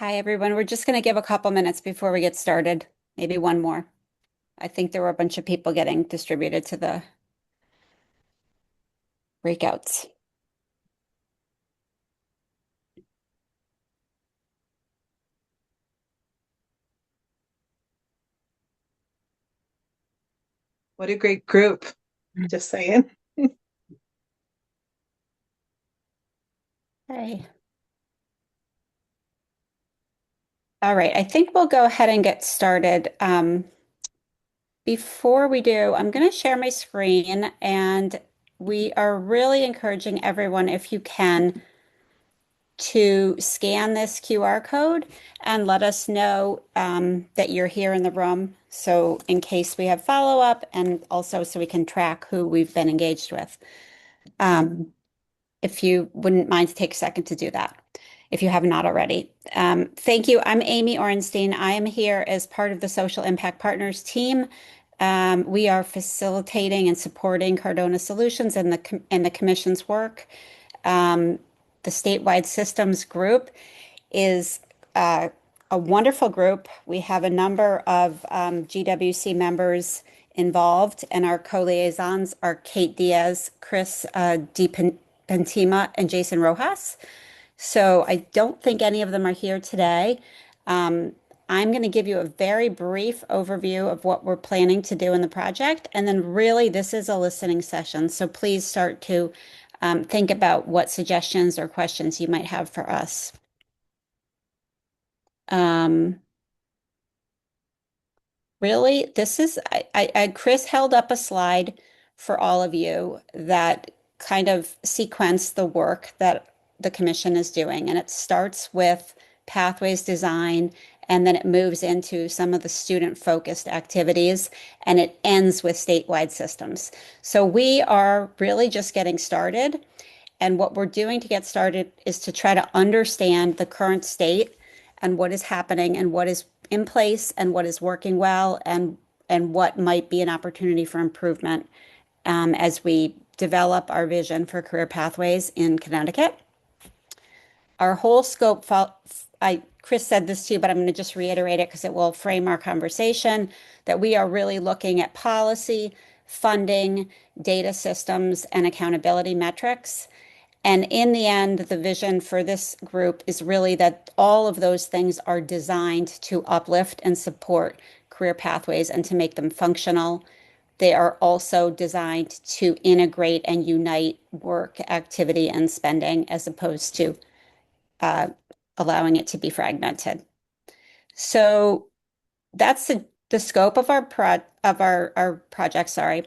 Hi, everyone. We're just going to give a couple minutes before we get started. Maybe one more. I think there were a bunch of people getting distributed to the breakouts. What a great group. Just saying. Hey. All right. I think we'll go ahead and get started. Before we do, I'm going to share my screen, and we are really encouraging everyone, if you can, to scan this QR code and let us know that you're here in the room. So in case we have follow-up, and also so we can track who we've been engaged with. Um, if you wouldn't mind to take a second to do that, if you have not already. Thank you. I'm Amy Orenstein. I am here as part of the Social Impact Partners team. We are facilitating and supporting Cardona Solutions and the Commission's work. The Statewide Systems group is a wonderful group. We have a number of GWC members involved, and our co-liaisons are Kate Diaz, Chris Pentima, and Jason Rojas. So I don't think any of them are here today. Um, I'm going to give you a very brief overview of what we're planning to do in the project, and then really this is a listening session. So please start to think about what suggestions or questions you might have for us. Um, Really, this is Chris held up a slide for all of you that kind of sequence the work that the commission is doing. And it starts with pathways design, and then it moves into some of the student-focused activities, and it ends with statewide systems. So we are really just getting started. And what we're doing to get started is to try to understand the current state and what is happening and what is in place and what is working well and what might be an opportunity for improvement as we develop our vision for career pathways in Connecticut. Our whole scope, Chris said this too, but I'm going to just reiterate it because it will frame our conversation, that we are really looking at policy, funding, data systems, and accountability metrics. And in the end, the vision for this group is really that all of those things are designed to uplift and support career pathways and to make them functional. They are also designed to integrate and unite work, activity, and spending as opposed to uh, allowing it to be fragmented. So that's the scope of our project. Sorry.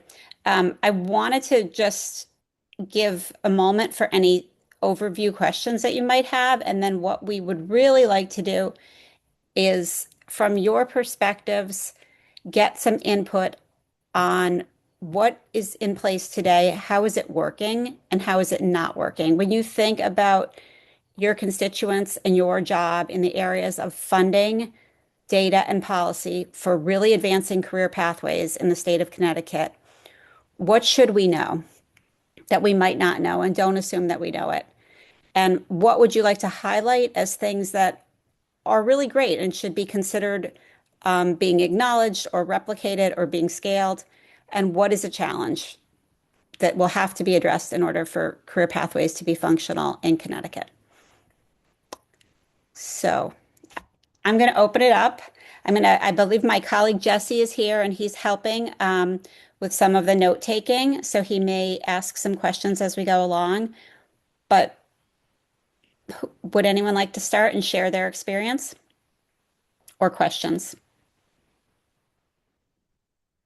I wanted to just give a moment for any overview questions that you might have. And then what we would really like to do is, from your perspectives, get some input on what is in place today, how is it working, and how is it not working? When you think about your constituents and your job in the areas of funding, data, and policy for really advancing career pathways in the state of Connecticut, what should we know that we might not know, and don't assume that we know it? And what would you like to highlight as things that are really great and should be considered being acknowledged or replicated or being scaled? And what is a challenge that will have to be addressed in order for career pathways to be functional in Connecticut? So I'm going to open it up. I believe my colleague Jesse is here and he's helping with some of the note taking. So he may ask some questions as we go along. But would anyone like to start and share their experience or questions?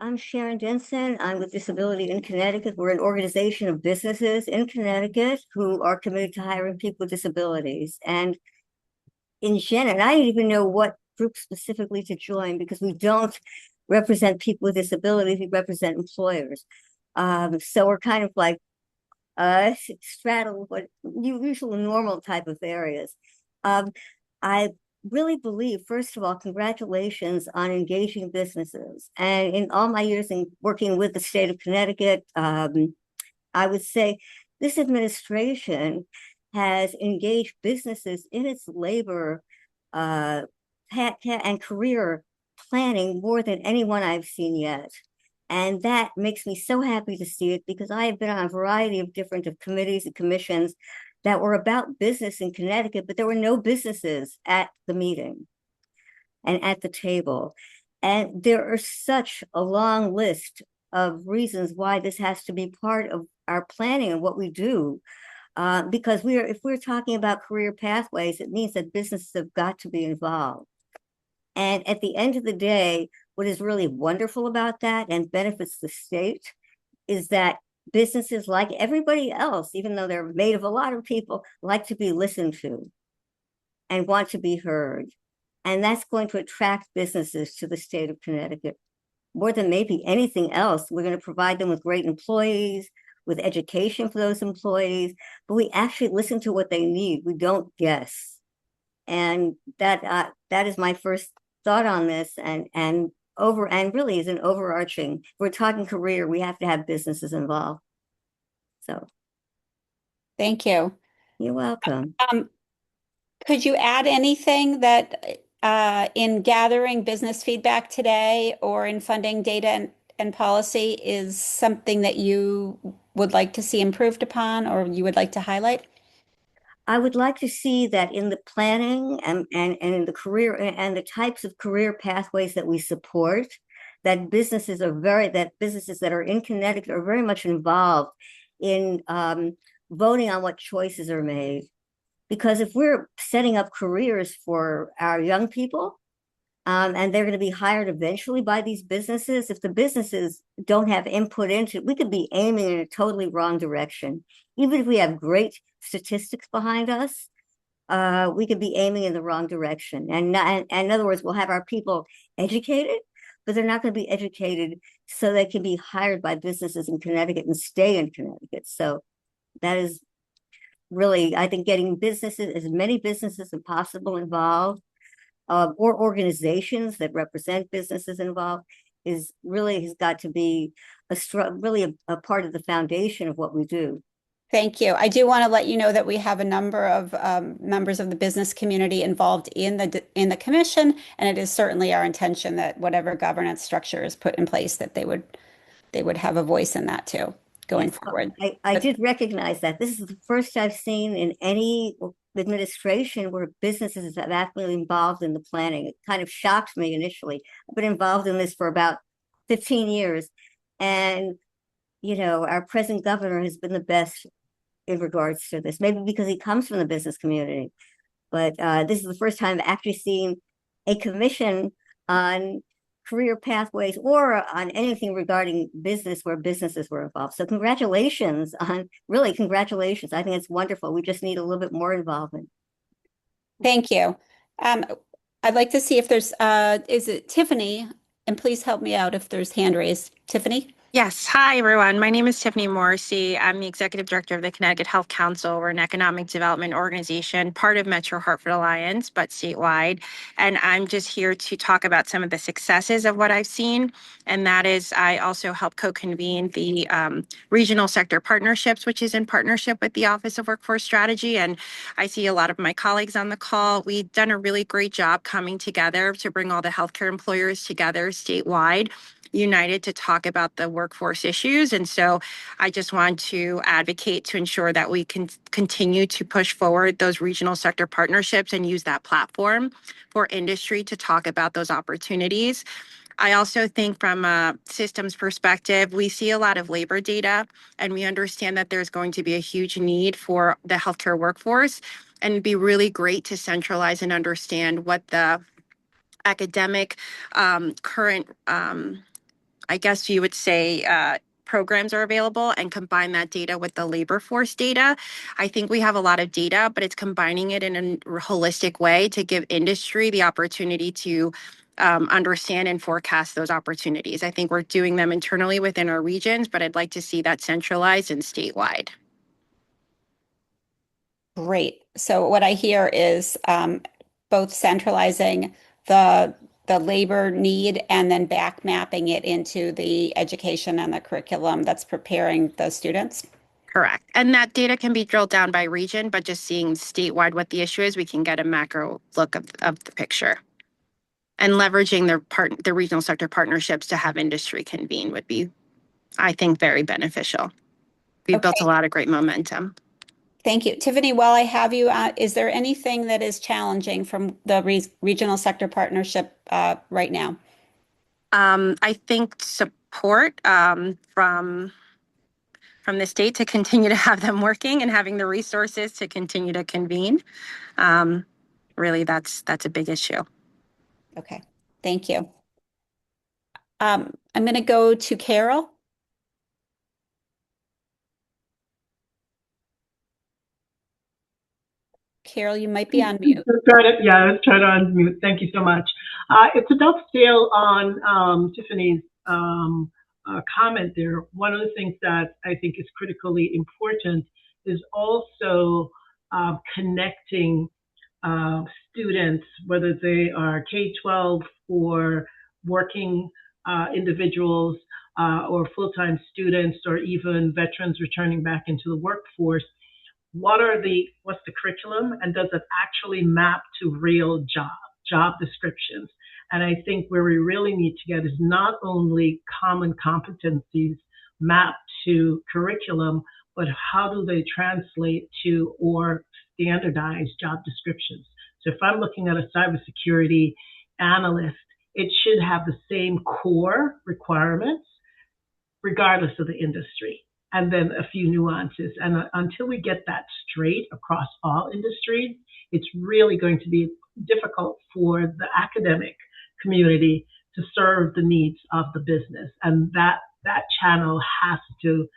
I'm Sharon Denson. I'm with Disability in Connecticut. We're an organization of businesses in Connecticut who are committed to hiring people with disabilities. And in general, I didn't even know what group specifically to join because we don't represent people with disabilities, we represent employers. So we're kind of like straddle what usual normal type of areas. I really believe, first of all, congratulations on engaging businesses. And in all my years in working with the state of Connecticut, I would say this administration has engaged businesses in its labor uh, and career planning more than anyone I've seen yet. And that makes me so happy to see it because I have been on a variety of different committees and commissions that were about business in Connecticut, but there were no businesses at the meeting and at the table. And there are such a long list of reasons why this has to be part of our planning and what we do. Because if we're talking about career pathways, it means that businesses have got to be involved. And at the end of the day, what is really wonderful about that and benefits the state is that businesses, like everybody else, even though they're made of a lot of people, like to be listened to and want to be heard. And that's going to attract businesses to the state of Connecticut. More than maybe anything else, we're going to provide them with great employees, with education for those employees, but we actually listen to what they need. We don't guess. And that is my first thought on this, and really is an overarching. If we're talking career, we have to have businesses involved. So Thank you. you're welcome. Could you add anything that in gathering business feedback today or in funding data and policy is something that you would like to see improved upon or you would like to highlight? I would like to see that in the planning and in the career and the types of career pathways that we support, that businesses that are in Connecticut are very much involved in voting on what choices are made. Because if we're setting up careers for our young people, and they're going to be hired eventually by these businesses, if the businesses don't have input into it, we could be aiming in a totally wrong direction. Even if we have great statistics behind us, we could be aiming in the wrong direction. And in other words, we'll have our people educated, but they're not going to be educated so they can be hired by businesses in Connecticut and stay in Connecticut. So that is really, I think, getting businesses, as many businesses as possible involved, or organizations that represent businesses involved, has got to be a part of the foundation of what we do. Thank you. I do want to let you know that we have a number of members of the business community involved in the commission, and it is certainly our intention that whatever governance structure is put in place, that they would have a voice in that too, going Yes, forward. I did recognize that. This is the first I've seen in any administration where businesses have actually involved in the planning. It kind of shocked me initially. I've been involved in this for about 15 years. And, our present governor has been the best in regards to this, maybe because he comes from the business community. But this is the first time I've actually seen a commission on career pathways or on anything regarding business where businesses were involved. So congratulations. Congratulations. I think it's wonderful. We just need a little bit more involvement. Thank you. I'd like to see if there's, is it Tiffany? And please help me out if there's hand raised. Tiffany? Yes. Hi, everyone. My name is Tiffany Morrissey. I'm the Executive Director of the Connecticut Health Council. We're an economic development organization, part of Metro Hartford Alliance, but statewide. And I'm just here to talk about some of the successes of what I've seen. And that is, I also help co-convene the regional sector partnerships, which is in partnership with the Office of Workforce Strategy. And I see a lot of my colleagues on the call. We've done a really great job coming together to bring all the healthcare employers together statewide, united to talk about the workforce issues. And so I just want to advocate to ensure that we can continue to push forward those regional sector partnerships and use that platform for industry to talk about those opportunities. I also think from a systems perspective, we see a lot of labor data, and we understand that there's going to be a huge need for the healthcare workforce. And it'd be really great to centralize and understand what the academic current I guess you would say, programs are available and combine that data with the labor force data. I think we have a lot of data, but it's combining it in a holistic way to give industry the opportunity to understand and forecast those opportunities. I think we're doing them internally within our regions, but I'd like to see that centralized and statewide. Great. So what I hear is both centralizing the labor need and then back mapping it into the education and the curriculum that's preparing the students. Correct. And that data can be drilled down by region, but just seeing statewide what the issue is, we can get a macro look of the picture. And leveraging their regional sector partnerships to have industry convene would be, I think, very beneficial. We've built a lot of great momentum. Thank you. Tiffany, while I have you, is there anything that is challenging from the regional sector partnership right now? I think support from the state to continue to have them working and having the resources to continue to convene. Really, that's a big issue. Okay, thank you. I'm going to go to Carol. Carol, you might be on mute. I was trying to unmute. Thank you so much. It's a dovetail on Tiffany's comment there. One of the things that I think is critically important is also connecting students, whether they are K-12 or working individuals or full-time students or even veterans returning back into the workforce. What's the curriculum, and does it actually map to real job descriptions? And I think where we really need to get is not only common competencies mapped to curriculum, but how do they translate to or standardize job descriptions? So if I'm looking at a cybersecurity analyst, it should have the same core requirements regardless of the industry, and then a few nuances. And until we get that straight across all industries, it's really going to be difficult for the academic community to serve the needs of the business. And that channel has to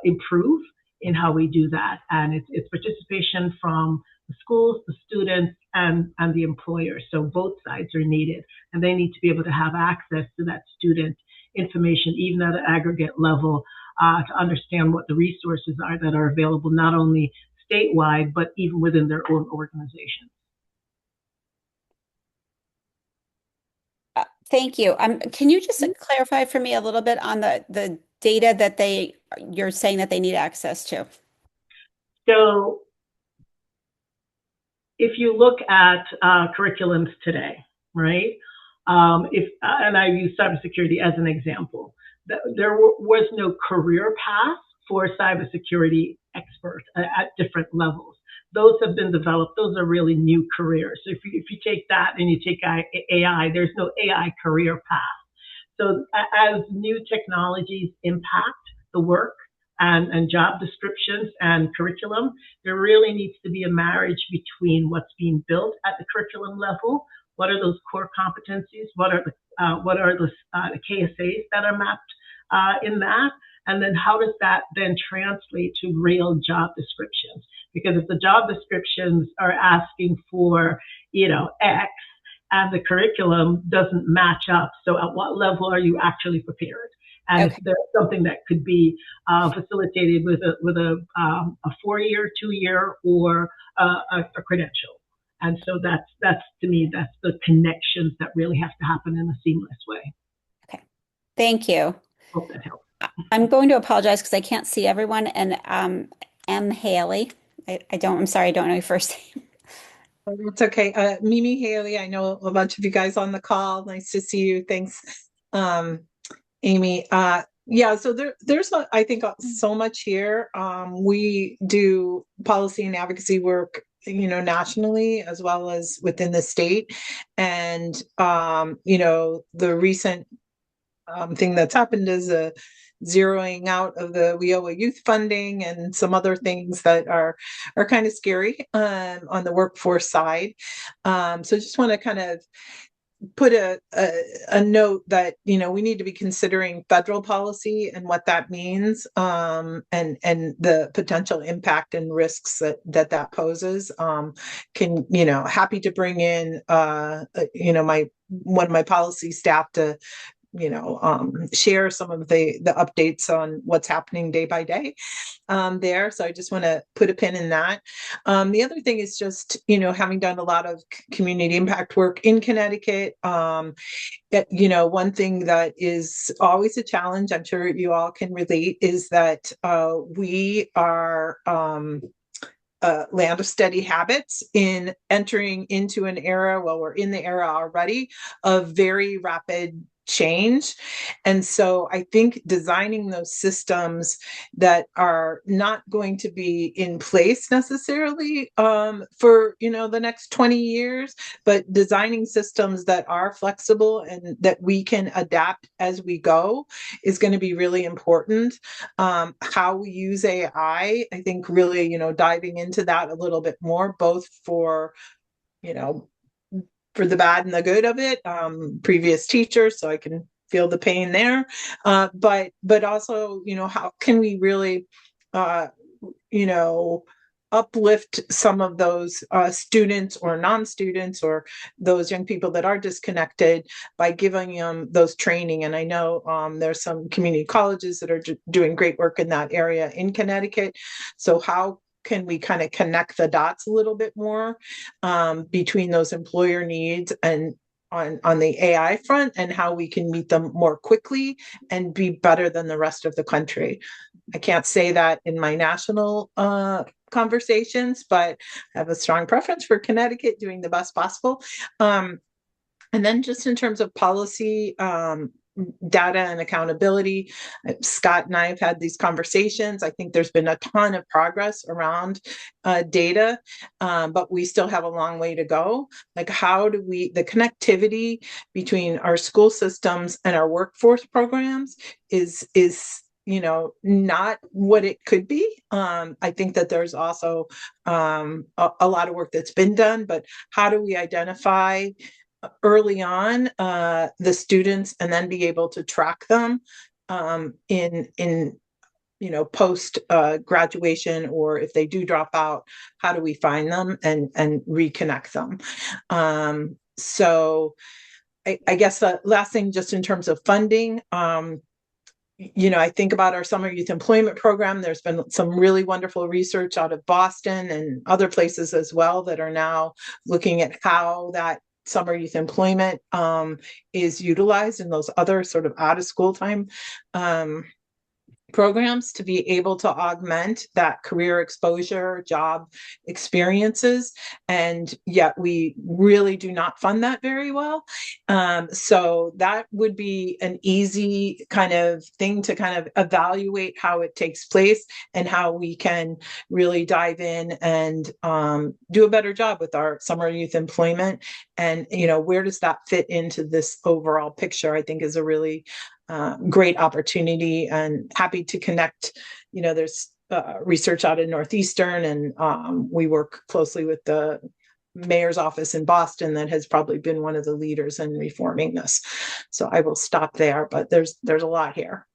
improve in how we do that. And it's participation from the schools, the students, and the employers. So both sides are needed, and they need to be able to have access to that student information, even at an aggregate level, to understand what the resources are that are available, not only statewide, but even within their own organization. Thank you. Can you just clarify for me a little bit on the data that you're saying that they need access to? So if you look at curriculums today, right? And I use cybersecurity as an example, there was no career path for cybersecurity experts at different levels. Those have been developed. Those are really new careers. So if you take that and you take AI, there's no AI career path. So as new technologies impact the work and job descriptions and curriculum, there really needs to be a marriage between what's being built at the curriculum level. What are those core competencies? What are the KSAs that are mapped in that? And then how does that then translate to real job descriptions? Because if the job descriptions are asking for, X, and the curriculum doesn't match up, so at what level are you actually prepared? And if there's something that could be facilitated with a 4-year, 2-year, or a credential. And so that's to me, that's the connections that really have to happen in a seamless way. Okay, thank you. Hope that helps. I'm going to apologize because I can't see everyone. And M. Haley, I'm sorry, I don't know your first name. It's okay. Mimi Haley, I know a bunch of you guys on the call. Nice to see you. Thanks, Amy. Yeah, so there's I think so much here. We do policy and advocacy work, nationally as well as within the state. And, the recent thing that's happened is a zeroing out of the WIOA youth funding and some other things that are kind of scary on the workforce side. So just want to kind of put a note that we need to be considering federal policy and what that means, and the potential impact and risks that poses. Happy to bring in one of my policy staff to share some of the updates on what's happening day by day there. So I just want to put a pin in that. The other thing is just, having done a lot of community impact work in Connecticut, one thing that is always a challenge, I'm sure you all can relate, is that we are land of steady habits in entering into an era, well, we're in the era already of very rapid change. And so I think designing those systems that are not going to be in place necessarily for the next 20 years, but designing systems that are flexible and that we can adapt as we go is going to be really important. How we use AI, I think really diving into that a little bit more, both for for the bad and the good of it, previous teachers, so I can feel the pain there. But also, how can we really, uplift some of those students or non-students or those young people that are disconnected by giving them those training. And I know there's some community colleges that are doing great work in that area in Connecticut. So how can we kind of connect the dots a little bit more between those employer needs and on the AI front, and how we can meet them more quickly and be better than the rest of the country? I can't say that in my national conversations, but I have a strong preference for Connecticut doing the best possible. And then just in terms of policy, data and accountability, Scott and I have had these conversations. I think there's been a ton of progress around data, but we still have a long way to go. Like, how do the connectivity between our school systems and our workforce programs is not what it could be. I think that there's also a lot of work that's been done, but how do we identify early on the students and then be able to track them in post graduation, or if they do drop out, how do we find them and reconnect them? So I guess the last thing, just in terms of funding, I think about our summer youth employment program. There's been some really wonderful research out of Boston and other places as well that are now looking at how that summer youth employment is utilized in those other sort of out of school time programs to be able to augment that career exposure, job experiences. And yet we really do not fund that very well. So that would be an easy kind of thing to kind of evaluate how it takes place and how we can really dive in and do a better job with our summer youth employment. And, where does that fit into this overall picture, I think is a really great opportunity, and happy to connect. There's research out in Northeastern, and we work closely with the mayor's office in Boston that has probably been one of the leaders in reforming this. So I will stop there, but there's a lot here.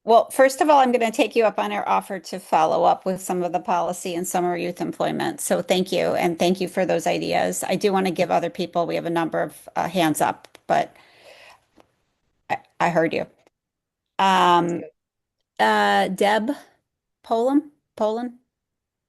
Well, first of all, I'm going to take you up on our offer to follow up with some of the policy and summer youth employment. So thank you. And thank you for those ideas. I do want to give other people, we have a number of hands up, but I heard you. Deb Poland.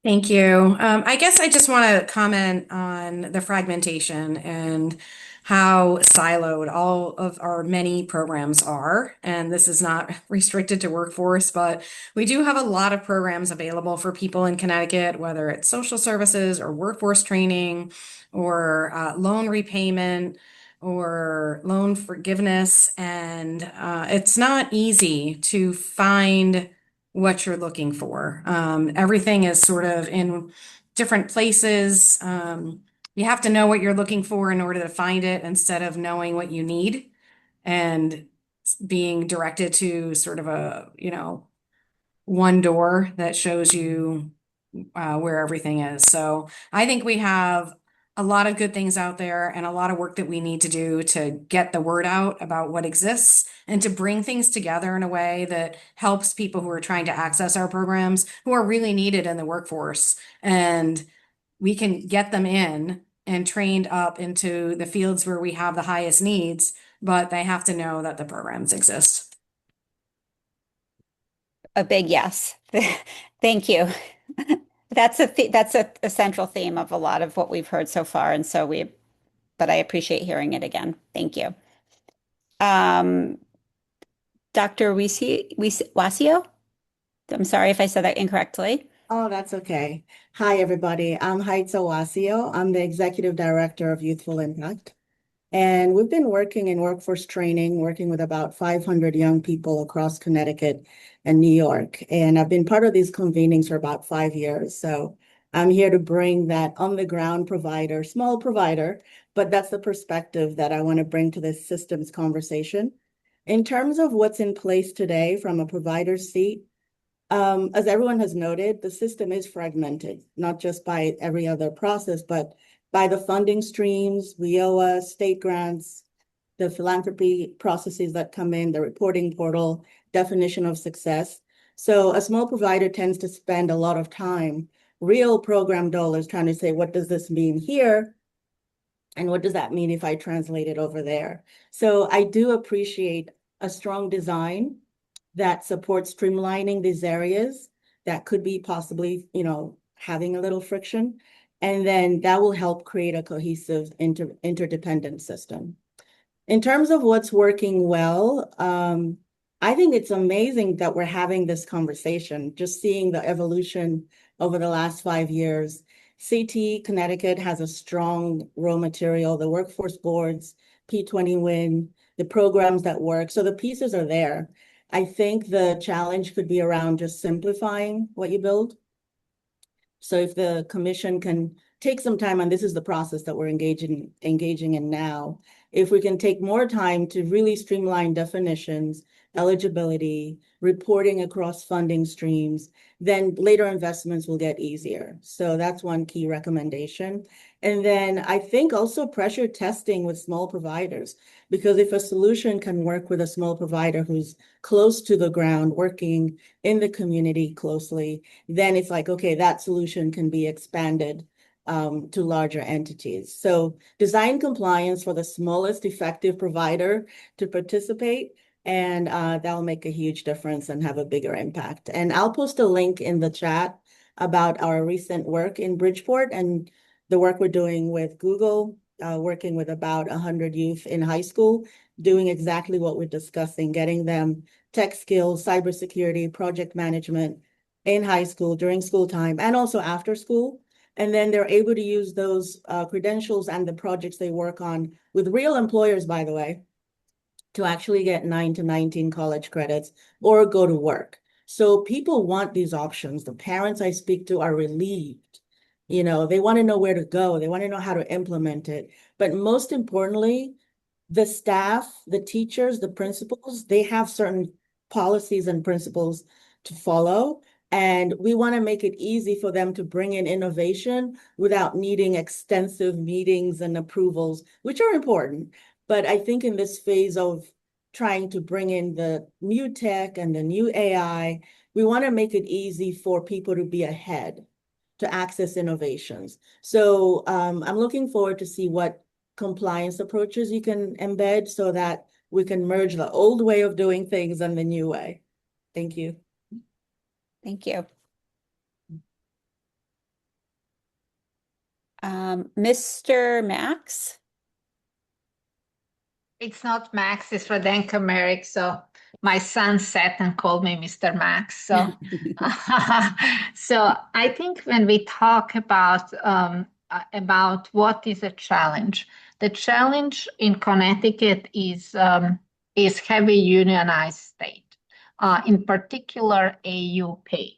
Thank you. I guess I just want to comment on the fragmentation and how siloed all of our many programs are. And this is not restricted to workforce, but we do have a lot of programs available for people in Connecticut, whether it's social services or workforce training or loan repayment or loan forgiveness. And it's not easy to find what you're looking for. Everything is sort of in different places. You have to know what you're looking for in order to find it, instead of knowing what you need and being directed to sort of a, one door that shows you where everything is. So I think we have a lot of good things out there and a lot of work that we need to do to get the word out about what exists and to bring things together in a way that helps people who are trying to access our programs, who are really needed in the workforce. And we can get them in and trained up into the fields where we have the highest needs but they have to know that the programs exist. A big yes. Thank you. That's a central theme of a lot of what we've heard so far, and but I appreciate hearing it again. Thank you. Dr. Wasio? I'm sorry if I said that incorrectly. Oh, that's okay. Hi, everybody. I'm Haitza Wasio. I'm the Executive Director of Youthful Impact. And we've been working in workforce training, working with about 500 young people across Connecticut and New York. And I've been part of these convenings for about 5 years. So I'm here to bring that on-the-ground provider, small provider, but that's the perspective that I want to bring to this systems conversation. In terms of what's in place today from a provider's seat, as everyone has noted, the system is fragmented, not just by every other process, but by the funding streams, WIOA, state grants, the philanthropy processes that come in, the reporting portal, definition of success. So a small provider tends to spend a lot of time, real program dollars, trying to say, what does this mean here? And what does that mean if I translate it over there? So I do appreciate a strong design that supports streamlining these areas that could be possibly, having a little friction. And then that will help create a cohesive interdependent system. In terms of what's working well, I think it's amazing that we're having this conversation, just seeing the evolution over the last 5 years. CT Connecticut has a strong raw material, the workforce boards, P20 Win, the programs that work. So the pieces are there. I think the challenge could be around just simplifying what you build. So if the commission can take some time, and this is the process that we're engaging in now, if we can take more time to really streamline definitions, eligibility, reporting across funding streams, then later investments will get easier. So that's one key recommendation. And then I think also pressure testing with small providers, because if a solution can work with a small provider who's close to the ground, working in the community closely, then it's like, okay, that solution can be expanded to larger entities. So design compliance for the smallest effective provider to participate, and that'll make a huge difference and have a bigger impact. And I'll post a link in the chat about our recent work in Bridgeport and the work we're doing with Google, working with about 100 youth in high school, doing exactly what we're discussing, getting them tech skills, cybersecurity, project management in high school, during school time, and also after school. And then they're able to use those credentials and the projects they work on with real employers, by the way, to actually get 9 to 19 college credits or go to work. So people want these options. The parents I speak to are relieved. They want to know where to go. They want to know how to implement it. But most importantly, the staff, the teachers, the principals, they have certain policies and principles to follow. And we want to make it easy for them to bring in innovation without needing extensive meetings and approvals, which are important. But I think in this phase of trying to bring in the new tech and the new AI, we want to make it easy for people to be ahead, to access innovations. So I'm looking forward to see what compliance approaches you can embed so that we can merge the old way of doing things and the new way. Thank you. Thank you. Mr. Max? It's not Max, it's Radenka Merrick. So my son sat and called me Mr. Max. So, so I think when we talk about what is a challenge, the challenge in Connecticut is heavy unionized state. In particular, AUP.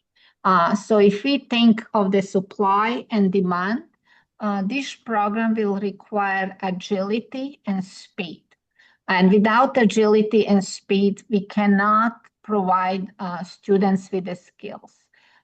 So if we think of the supply and demand, this program will require agility and speed. And without agility and speed, we cannot provide students with the skills.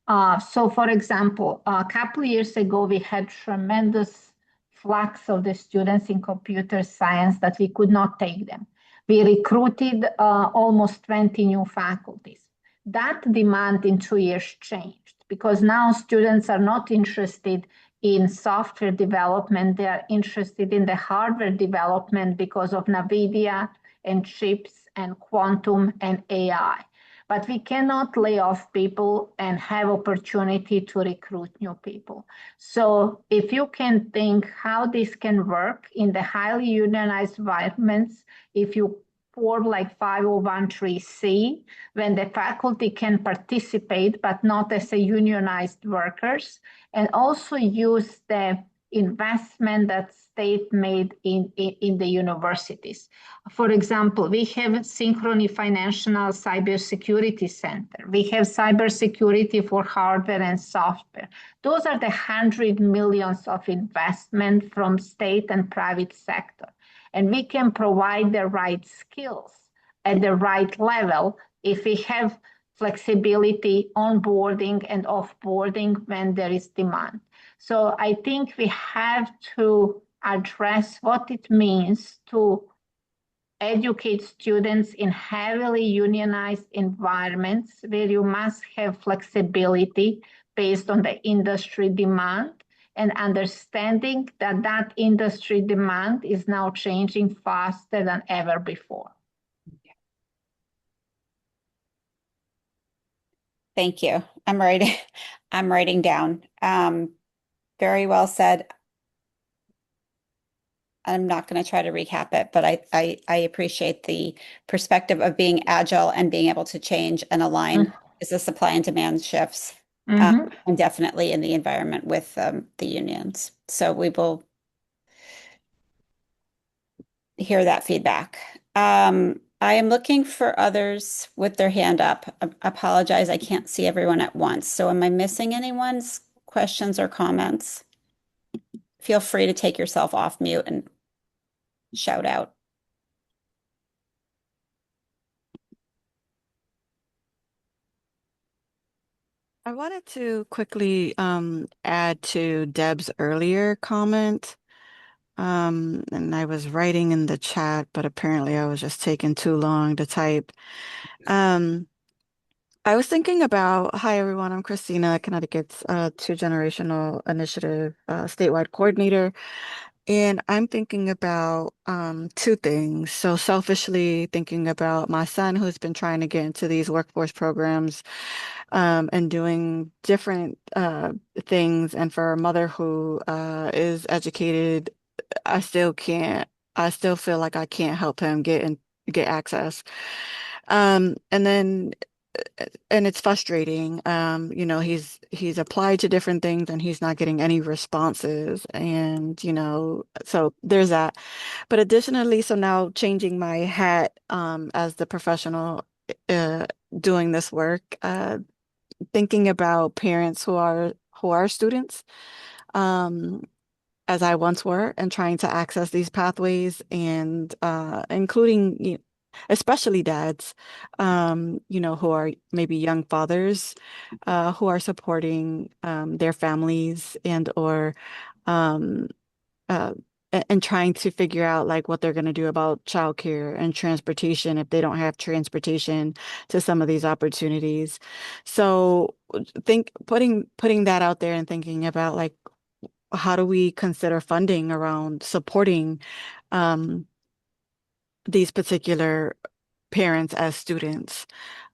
So for example, a couple of years ago, we had tremendous flux of the students in computer science that we could not take them. We recruited almost 20 new faculties. That demand in 2 years changed because now students are not interested in software development. They are interested in the hardware development because of NVIDIA and chips and quantum and AI. But we cannot lay off people and have opportunity to recruit new people. So if you can think how this can work in the highly unionized environments, if you form like 501(c), when the faculty can participate, but not as a unionized workers, and also use the investment that state made in the universities. For example, we have Synchrony Financial Cybersecurity Center. We have cybersecurity for hardware and software. Those are the 100 millions of investment from state and private sector. And we can provide the right skills at the right level if we have flexibility onboarding and offboarding when there is demand. So I think we have to address what it means to educate students in heavily unionized environments where you must have flexibility based on the industry demand, and understanding that that industry demand is now changing faster than ever before. Thank you. I'm writing down. Very well said. I'm not going to try to recap it, but I appreciate the perspective of being agile and being able to change and align as the supply and demand shifts, and definitely in the environment with the unions. So we will hear that feedback. I am looking for others with their hand up. I apologize, I can't see everyone at once. So am I missing anyone's questions or comments? Feel free to take yourself off mute and shout out. I wanted to quickly add to Deb's earlier comment. And I was writing in the chat, but apparently I was just taking too long to type. I was thinking about, hi everyone, I'm Christina, Connecticut's two-generational initiative statewide coordinator. And I'm thinking about two things. So selfishly thinking about my son who's been trying to get into these workforce programs and doing different things. And for a mother who is educated, I still feel like I can't help him get access. And it's frustrating. He's applied to different things and he's not getting any responses. And, so there's that. But additionally, so now changing my hat as the professional doing this work, thinking about parents who are students, as I once were, and trying to access these pathways and including especially dads, who are maybe young fathers, who are supporting their families um, uh, and trying to figure out like what they're going to do about childcare and transportation if they don't have transportation to some of these opportunities. So putting that out there and thinking about like how do we consider funding around supporting these particular parents as students.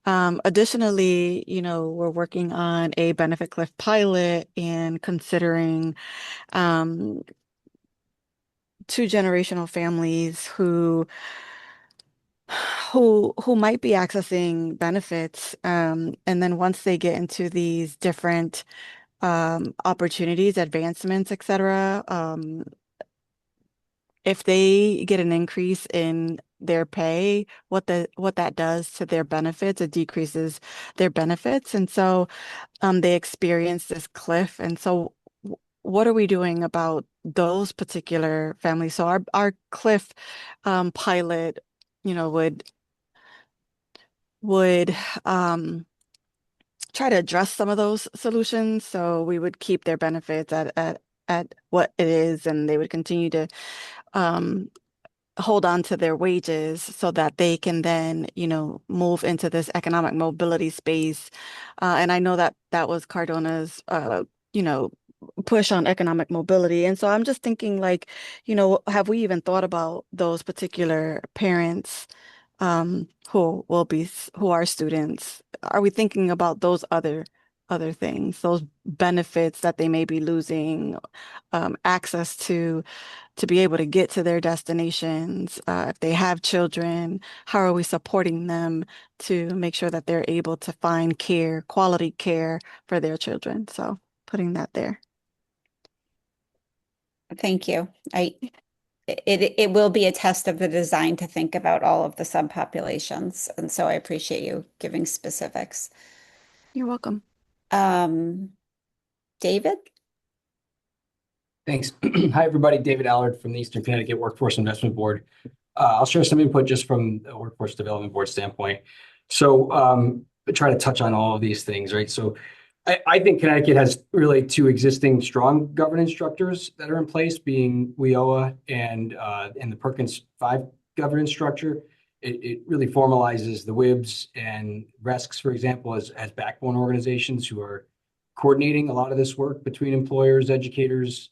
Additionally, we're working on a benefit cliff pilot and considering two-generational families who might be accessing benefits. And then once they get into these different opportunities, advancements, etc., if they get an increase in their pay, what that does to their benefits, it decreases their benefits. And so they experience this cliff. And so what are we doing about those particular families? So our cliff pilot, would try to address some of those solutions. So we would keep their benefits at what it is, and they would continue to hold on to their wages so that they can then, move into this economic mobility space. And I know that was Cardona's, push on economic mobility. And so I'm just thinking like, have we even thought about those particular parents who are students? Are we thinking about those other things, those benefits that they may be losing, access to be able to get to their destinations, if they have children, how are we supporting them to make sure that they're able to find care, quality care for their children? So putting that there. Thank you. It will be a test of the design to think about all of the subpopulations, and so I appreciate you giving specifics. You're welcome. David? Thanks. Hi, everybody. David Allard from the Eastern Connecticut Workforce Investment Board. I'll share some input just from the Workforce Development Board standpoint. So try to touch on all of these things, right? So I think Connecticut has really two existing strong governance structures that are in place, being WIOA and the Perkins 5 governance structure. It really formalizes the WIBs and RESCs, for example, as backbone organizations who are coordinating a lot of this work between employers, educators,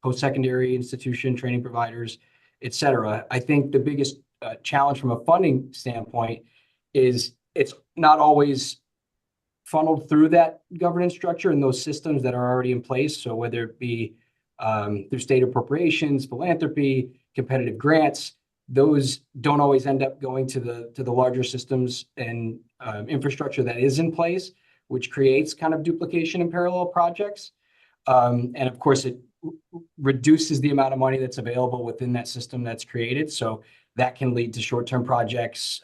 post-secondary institution, training providers, et cetera. I think the biggest challenge from a funding standpoint is it's not always funneled through that governance structure and those systems that are already in place. So whether it be through state appropriations, philanthropy, competitive grants, those don't always end up going to the larger systems and infrastructure that is in place, which creates kind of duplication in parallel projects. And of course, it reduces the amount of money that's available within that system that's created. So that can lead to short-term projects,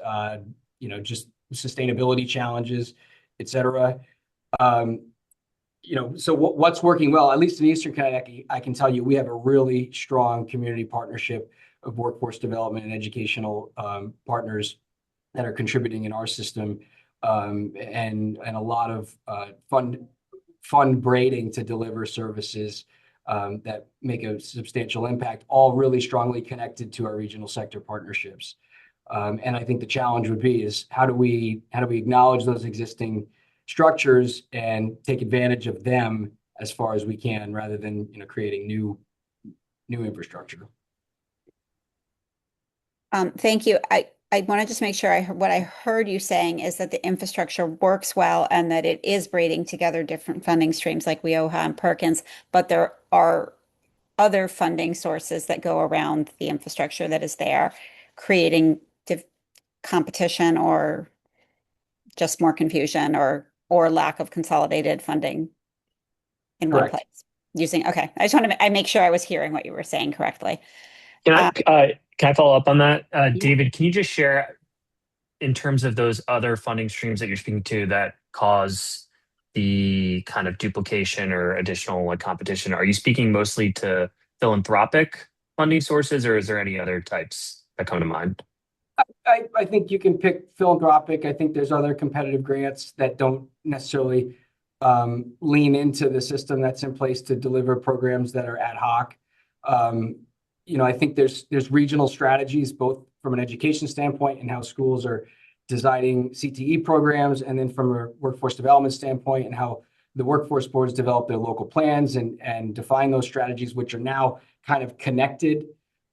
just sustainability challenges, et cetera. So what's working well, at least in Eastern Connecticut, I can tell you we have a really strong community partnership of workforce development and educational partners that are contributing in our system, and a lot of fund braiding to deliver services that make a substantial impact, all really strongly connected to our regional sector partnerships. And I think the challenge would be is how do we acknowledge those existing structures and take advantage of them as far as we can, rather than creating new infrastructure. Thank you. I want to just make sure what I heard you saying is that the infrastructure works well and that it is braiding together different funding streams like WIOHA and Perkins, but there are other funding sources that go around the infrastructure that is there, creating competition or just more confusion or lack of consolidated funding in one Correct. place. Okay, I just want to make sure I was hearing what you were saying correctly. Can I follow up on that? David, can you just share in terms of those other funding streams that you're speaking to that cause the kind of duplication or additional competition? Are you speaking mostly to philanthropic funding sources, or is there any other types that come to mind? I think you can pick philanthropic. I think there's other competitive grants that don't necessarily lean into the system that's in place to deliver programs that are ad hoc. I think there's regional strategies, both from an education standpoint and how schools are designing CTE programs, and then from a workforce development standpoint and how the workforce boards develop their local plans and define those strategies, which are now kind of connected,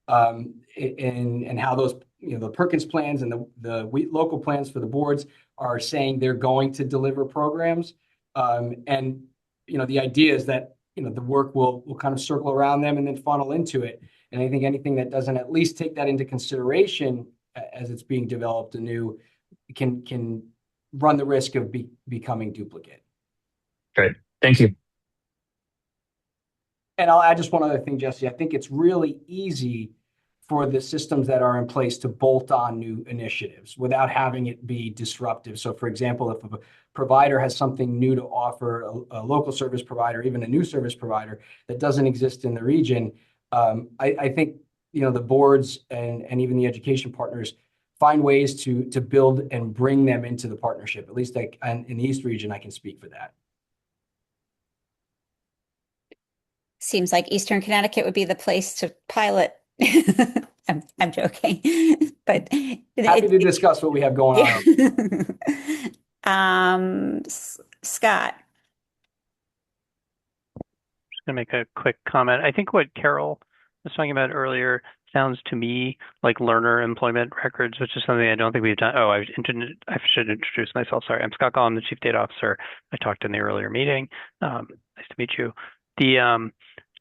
and how those, the Perkins plans and the local plans for the boards are saying they're going to deliver programs. And the idea is that the work will kind of circle around them and then funnel into it. And I think anything that doesn't at least take that into consideration as it's being developed anew can run the risk of becoming duplicate. Great, thank you. And I'll add just one other thing, Jesse. I think it's really easy for the systems that are in place to bolt on new initiatives without having it be disruptive. So for example, if a provider has something new to offer, a local service provider, even a new service provider that doesn't exist in the region, I think the boards and even the education partners find ways to build and bring them into the partnership. At least in the East region, I can speak for that. Seems like Eastern Connecticut would be the place to pilot. I'm joking, but happy to discuss what we have going on. Scott. going to make a quick comment. I think what Carol was talking about earlier sounds to me like learner employment records, which is something I don't think we've done. Oh, I should introduce myself. Sorry, I'm Scott Gall. I'm the Chief Data Officer. I talked in the earlier meeting. Nice to meet you.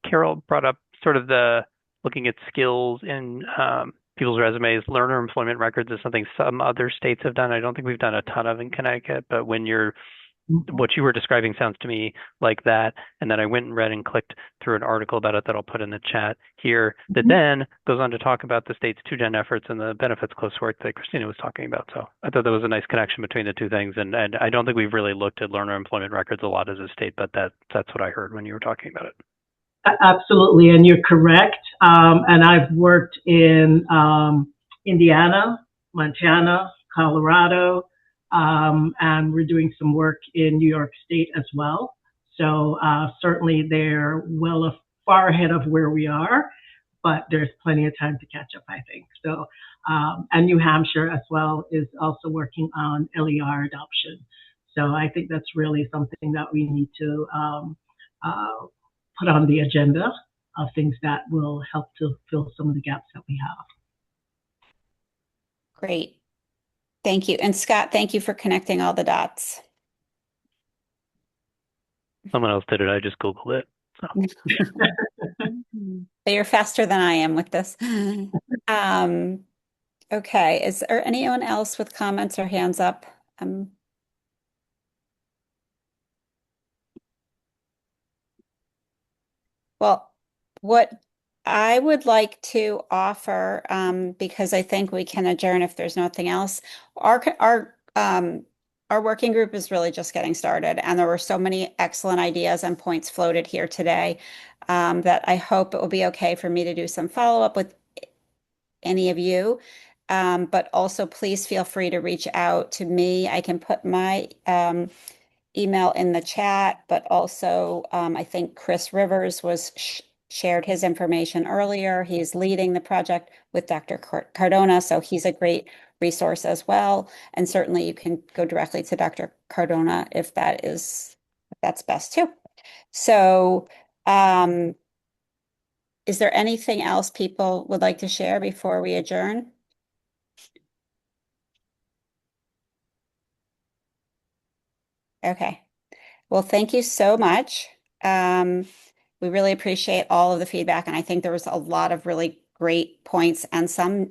Carol brought up sort of the looking at skills in people's resumes. Learner employment records is something some other states have done. I don't think we've done a ton of in Connecticut, but when what you were describing sounds to me like that. And then I went and read and clicked through an article about it that I'll put in the chat here that then goes on to talk about the state's 2-gen efforts and the benefits close work that Christina was talking about. So I thought that was a nice connection between the two things. And I don't think we've really looked at learner employment records a lot as a state, but that's what I heard when you were talking about it. Absolutely, and you're correct. And I've worked in Indiana, Montana, Colorado, and we're doing some work in New York State as well. So certainly they're far ahead of where we are, but there's plenty of time to catch up, I think. So, and New Hampshire as well is also working on LER adoption. So I think that's really something that we need to put on the agenda of things that will help to fill some of the gaps that we have. Great. Thank you. And Scott, thank you for connecting all the dots. Someone else did it. I just Googled it. So. But you're faster than I am with this. Okay. Is there anyone else with comments or hands up? Well, what I would like to offer, because I think we can adjourn if there's nothing else. Our working group is really just getting started, and there were so many excellent ideas and points floated here today that I hope it will be okay for me to do some follow-up with any of you. But also, please feel free to reach out to me. I can put my email in the chat, but also I think Chris Rivers shared his information earlier. He's leading the project with Dr. Cardona, so he's a great resource as well. And certainly you can go directly to Dr. Cardona if that's best too. So is there anything else people would like to share before we adjourn? Okay. Well, thank you so much. We really appreciate all of the feedback, and I think there was a lot of really great points and some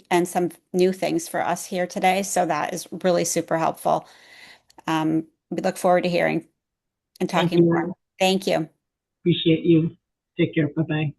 new things for us here today. So that is really super helpful. We look forward to hearing and talking more. Thank you. Appreciate you. Take care. Bye-bye.